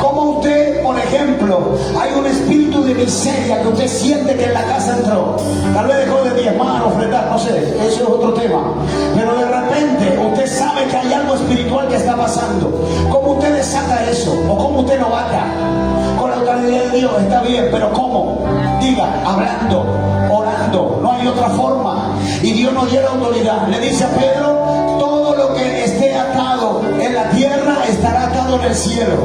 ¿Cómo usted, por ejemplo, hay un espíritu de miseria que usted siente que en la casa entró? Tal vez dejó de diezmar, ofrendar, no sé, eso es otro tema. Pero de repente usted sabe que hay algo espiritual que está pasando. ¿Cómo usted desata eso? ¿O cómo usted lo ata? Con la autoridad de Dios, está bien, pero ¿cómo? Diga, hablando, orando, no hay otra forma. Y Dios nos dio la autoridad. Le dice a Pedro, todo lo que esté atado en la tierra estará atado en el cielo.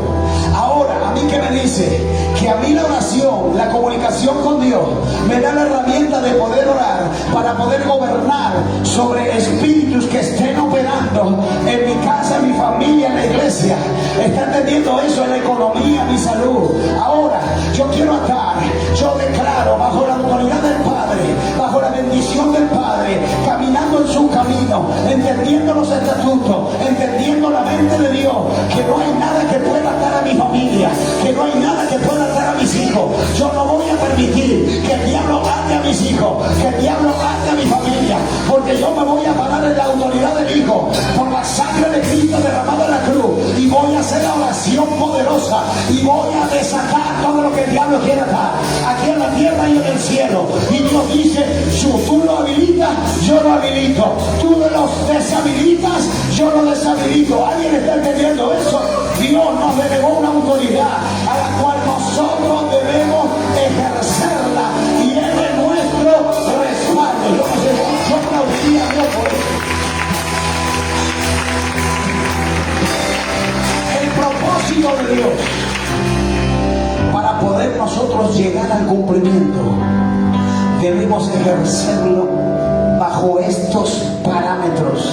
Ahora, a mí que me dice que a mí la oración, la comunicación con Dios, me da la herramienta de poder orar para poder gobernar sobre espíritus que estén operando en mi casa, en mi familia, en la iglesia. ¿Está entendiendo eso? En la economía, mi salud. Ahora, yo quiero atar, yo declaro bajo la autoridad del Padre, bajo la bendición del Padre, caminando en su camino, entendiendo los estatutos, entendiendo la mente de Dios, que no hay nada que pueda atar a mi familia, que no hay nada que pueda atar a mis hijos. Yo no voy a permitir que el diablo ate a mis hijos, que el diablo ate a mi familia, porque yo me voy a parar en la autoridad del Hijo, por la sangre de Cristo derramada en la cruz, y voy a hacer la oración poderosa, y voy a desatar todo lo que el diablo quiere atar, aquí en la tierra y en el cielo. Y Dios dice, si tú lo habilitas, yo lo habilito. Tú los deshabilitas, yo lo deshabilito. ¿Alguien está entendiendo eso? Dios nos delegó una autoridad a la cual nosotros debemos ejercerla, y Él es nuestro respaldo. Yo no sé, yo aplaudiría a Dios por eso. El propósito de Dios para poder nosotros llegar al cumplimiento, debemos ejercerlo bajo estos parámetros.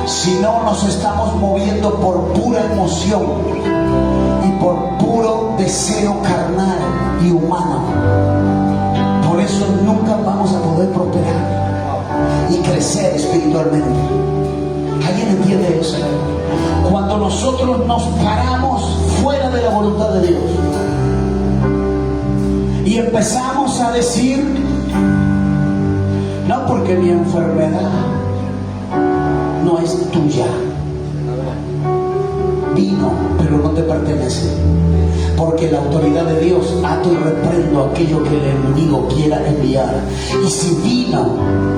Si no, nos estamos moviendo por pura emoción y por puro deseo carnal y humano. Por eso nunca vamos a poder prosperar y crecer espiritualmente. ¿Alguien entiende eso? Cuando nosotros nos paramos fuera de la voluntad de Dios y empezamos a decir, no, porque mi enfermedad no es tuya, vino, pero no te pertenece, porque la autoridad de Dios ato y reprendo aquello que el enemigo quiera enviar. Y si vino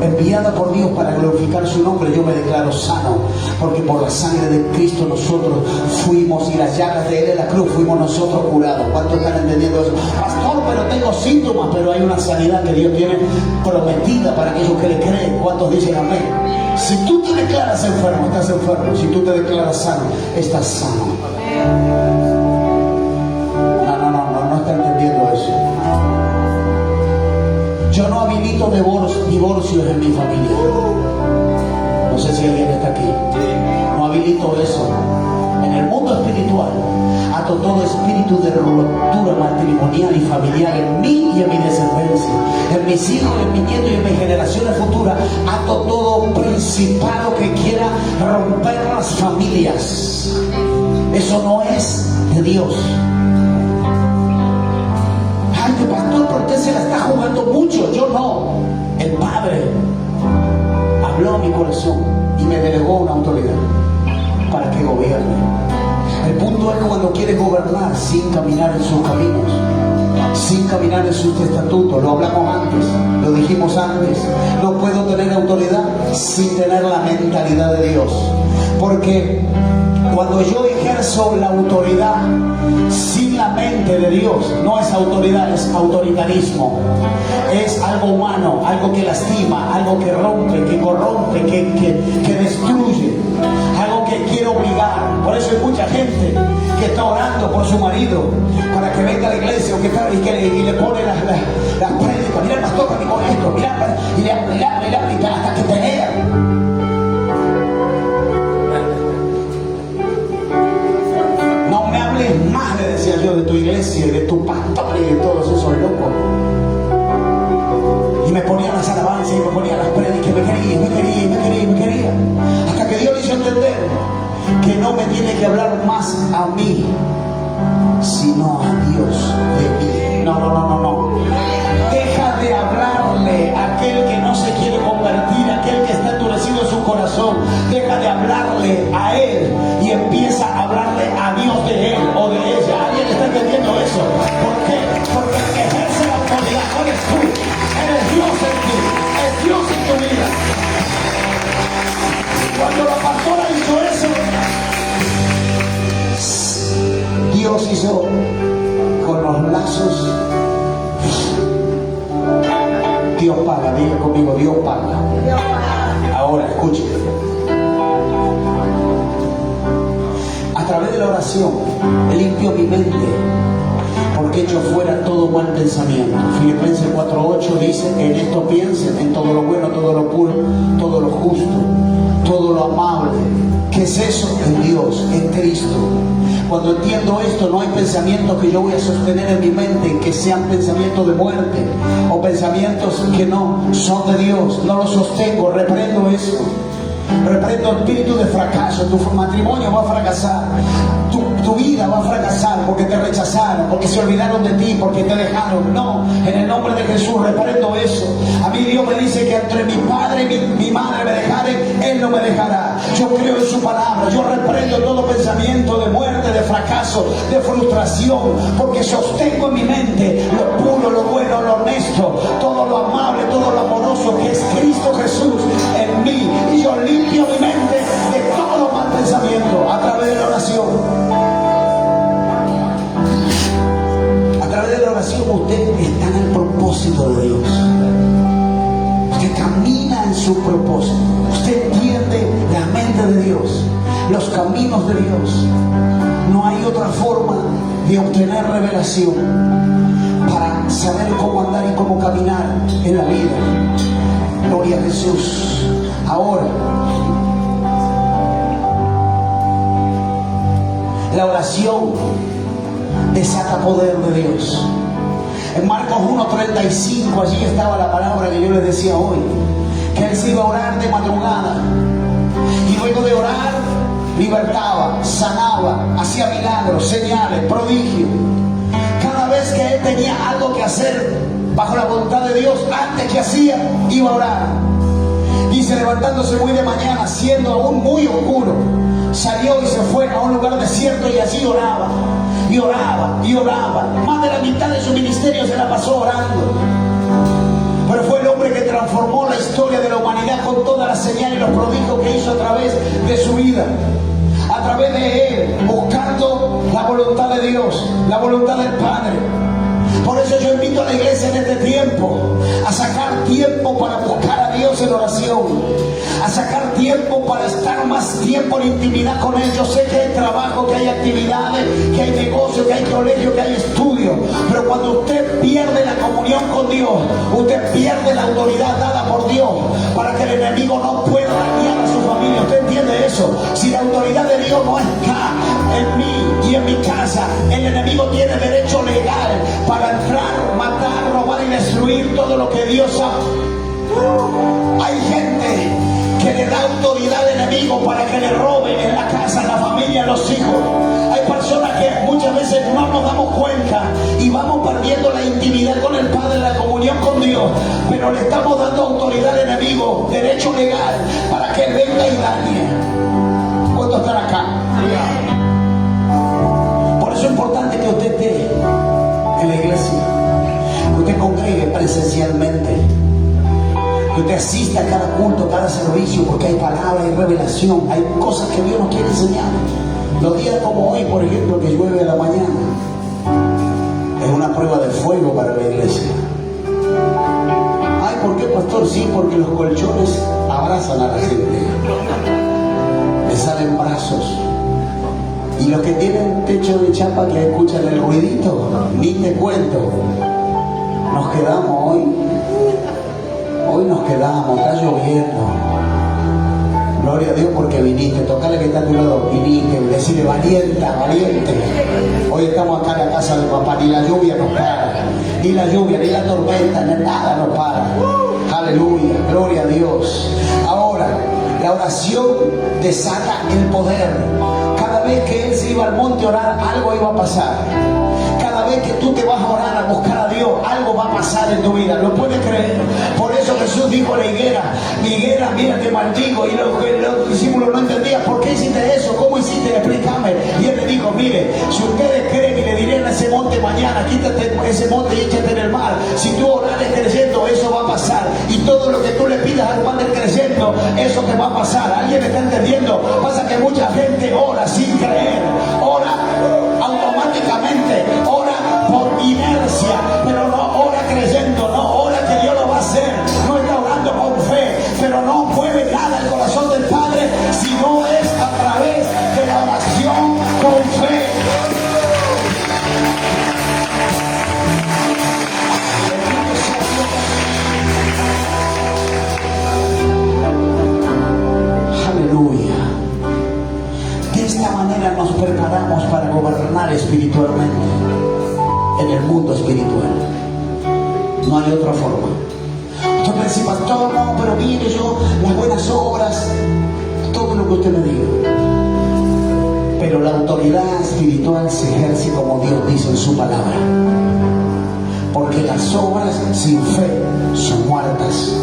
enviada por Dios para glorificar su nombre, yo me declaro sano, porque por la sangre de Cristo nosotros fuimos, y las llagas de Él en la cruz fuimos nosotros curados. ¿Cuántos están entendiendo eso? Pastor, pero tengo síntomas. Pero hay una sanidad que Dios tiene prometida para aquellos que le creen. ¿Cuántos dicen amén? Si tú te declaras enfermo, estás enfermo. Si tú te declaras sano, estás sano. No está entendiendo eso. Yo no habilito divorcios en mi familia. No sé si alguien está aquí. No habilito eso. En el mundo espiritual, ato todo espíritu de ruptura matrimonial y familiar en mí y en mi descendencia, en mis hijos, en mis nietos y en mis generaciones futuras. Ato todo principado que quiera romper las familias. Eso no es de Dios. Ay, pastor, pero usted se la está jugando mucho. Yo no. El Padre habló a mi corazón y me delegó una autoridad para que gobierne. El punto es que cuando quieres gobernar sin caminar en sus caminos, sin caminar en sus estatutos. Lo hablamos antes, lo dijimos antes. No puedo tener autoridad sin tener la mentalidad de Dios. Porque cuando yo ejerzo la autoridad sin la mente de Dios, no es autoridad, es autoritarismo. Es algo humano, algo que lastima, algo que rompe, que corrompe, que destruye, algo que quiere obligar. Por eso hay mucha gente que está orando por su marido para que venga a la iglesia o y le pone las prédicas. Mira el pastor que con esto, mira, hasta que pelea. No me hables más, le decía yo, de tu iglesia y de tu pastor y de todos esos locos. Y me ponía las alabanzas y me ponía las prédicas y me quería. Hasta que Dios le hizo entender que no me tiene que hablar más a mí, sino a Dios de mí. No. Deja de hablarle a aquel que no se quiere convertir, aquel que está endurecido en su corazón. Deja de hablarle a él y empieza a hablarle a Dios de él o de ella. ¿Alguien está entendiendo eso? ¿Por qué? Porque el que ejerce la autoridad no eres tú, eres Dios en ti, es Dios en tu vida. Cuando la pastora hizo eso, Dios hizo con los lazos. Dios paga, diga conmigo, Dios paga. Ahora escuche. A través de la oración limpio mi mente, porque echo fuera todo mal pensamiento. Filipenses 4:8 dice: en esto piensen, en todo lo bueno, todo lo puro, todo lo justo, todo lo amable. ¿Qué es eso? En Dios, en Cristo. Cuando entiendo esto, no hay pensamientos que yo voy a sostener en mi mente que sean pensamientos de muerte o pensamientos que no son de Dios. No los sostengo, reprendo eso. Reprendo espíritu de fracaso. Tu matrimonio va a fracasar, tu vida va a fracasar porque te rechazaron, porque se olvidaron de ti, porque te dejaron. No, en el nombre de Jesús reprendo eso. A mí Dios me dice que entre mi padre y mi madre me dejaren, Él no me dejará. Yo creo en su palabra. Yo reprendo todo pensamiento de muerte, de fracaso, de frustración, porque sostengo en mi mente lo puro, lo bueno, lo honesto, todo lo amable, todo lo amoroso que es Cristo Jesús en mí. Y yo limpio mi mente de todo mal pensamiento a través de la oración. A través de la oración usted está en el propósito de Dios. Usted camina en su propósito. Usted entiende la mente de Dios, los caminos de Dios. No hay otra forma de obtener revelación para saber cómo andar y cómo caminar en la vida. Gloria a Jesús. Ahora, la oración desata poder de Dios. En Marcos 1:35, allí estaba la palabra que yo les decía hoy, que Él se iba a orar de madrugada y luego de orar libertaba, sanaba, hacía milagros, señales, prodigios. Cada vez que Él tenía algo que hacer bajo la voluntad de Dios, antes que hacía, iba a orar. Dice, levantándose muy de mañana, siendo aún muy oscuro, salió y se fue a un lugar desierto y allí oraba. Y oraba, y oraba. Más de la mitad de su ministerio se la pasó orando. Pero fue el hombre que transformó la historia de la humanidad con todas las señales y los prodigios que hizo a través de su vida. A través de él, buscando la voluntad de Dios, la voluntad del Padre. Por eso yo invito a la iglesia en este tiempo a sacar tiempo para buscar a Dios en oración, a sacar tiempo para estar más tiempo en intimidad con Él. Yo sé que hay trabajo, que hay actividades, que hay negocios, que hay colegio, que hay estudio, pero cuando usted pierde la comunión con Dios, usted pierde la autoridad dada por Dios para que el enemigo no pueda dañar a su familia. ¿Usted entiende eso? Si la autoridad de Dios no está en mí y en mi casa, el enemigo tiene derecho legal para entrar, matar, robar y destruir todo lo que Dios ha. Hay gente que le da autoridad al enemigo para que le roben en la casa, en la familia, en los hijos. Hay personas que muchas veces no nos damos cuenta y vamos perdiendo la intimidad con el Padre, la comunión con Dios, pero le estamos dando autoridad al enemigo, derecho legal, para que él venga y dañe. ¿Cuántos están acá? Por eso es importante que usted esté en la iglesia. que usted asista a cada culto, a cada servicio, porque hay palabra, hay revelación, hay cosas que Dios nos quiere enseñar. Los días como hoy, por ejemplo, que llueve a la mañana, es una prueba de fuego para la iglesia. Ay, ¿por qué, pastor? Sí, porque los colchones abrazan a la gente, le salen brazos. Y los que tienen techo de chapa que escuchan el ruidito, ni te cuento. Nos quedamos hoy nos quedamos, está lloviendo. Gloria a Dios porque viniste. Tocale que está a tu lado, viniste. Decirle valiente. Hoy estamos acá en la casa de papá. Ni la lluvia nos para, ni la lluvia, ni la tormenta, ni nada nos para. Aleluya, gloria a Dios. Ahora, la oración desata el poder. Cada vez que él se iba al monte a orar, algo iba a pasar. Cada vez que tú te vas a orar, a buscar a Dios, algo va a pasar en tu vida. ¿Lo puedes creer? Por eso Jesús dijo a la higuera: mi higuera, mira, te maldigo. Y los discípulos no entendían: ¿por qué hiciste eso? ¿Cómo hiciste? Explícame. Y él le dijo: mire, si ustedes creen y le diré a ese monte mañana, quítate ese monte y échate en el mar. Si tú orares creyendo, eso va a pasar. Y todo lo que tú le pidas al Padre creyendo, eso te va a pasar. ¿Alguien está entendiendo? Pasa que mucha gente ora sin creer, ora automáticamente, ora por inercia, pero no ora creyendo, no ora que Dios lo va a hacer, no está orando con fe, pero no mueve nada el corazón del Padre si no es a través de la oración con fe. Aleluya. De esta manera nos preparamos para gobernar espiritualmente en el mundo espiritual. No hay otra forma. Usted me dice: pastor, no, pero mire, yo las buenas obras, todo lo que usted me diga. Pero la autoridad espiritual se ejerce como Dios dice en su palabra. Porque las obras sin fe son muertas.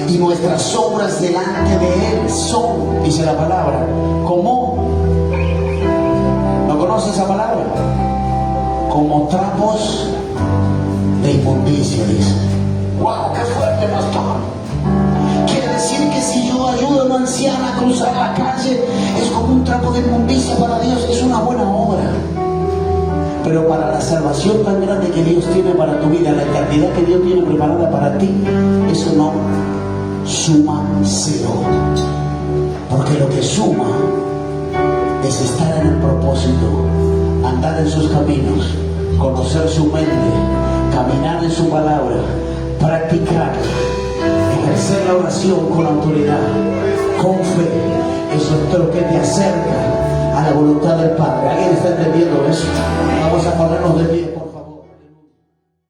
Y nuestras obras delante de Él son, dice la palabra, como, ¿no conoce esa palabra? Como trapos de inmundicia, dice. ¡Wow! ¡Qué fuerte, pastor! Quiere decir que si yo ayudo a una anciana a cruzar la calle, es como un trapo de inmundicia para Dios. Es una buena obra. Pero para la salvación tan grande que Dios tiene para tu vida, la eternidad que Dios tiene preparada para ti, eso no suma cero. Porque lo que suma es estar en el propósito, andar en sus caminos, conocer su mente, caminar en su palabra, practicar, ejercer la oración con autoridad, con fe. Eso es lo que te acerca a la voluntad del Padre. ¿Alguien está entendiendo eso? Vamos a ponernos de pie.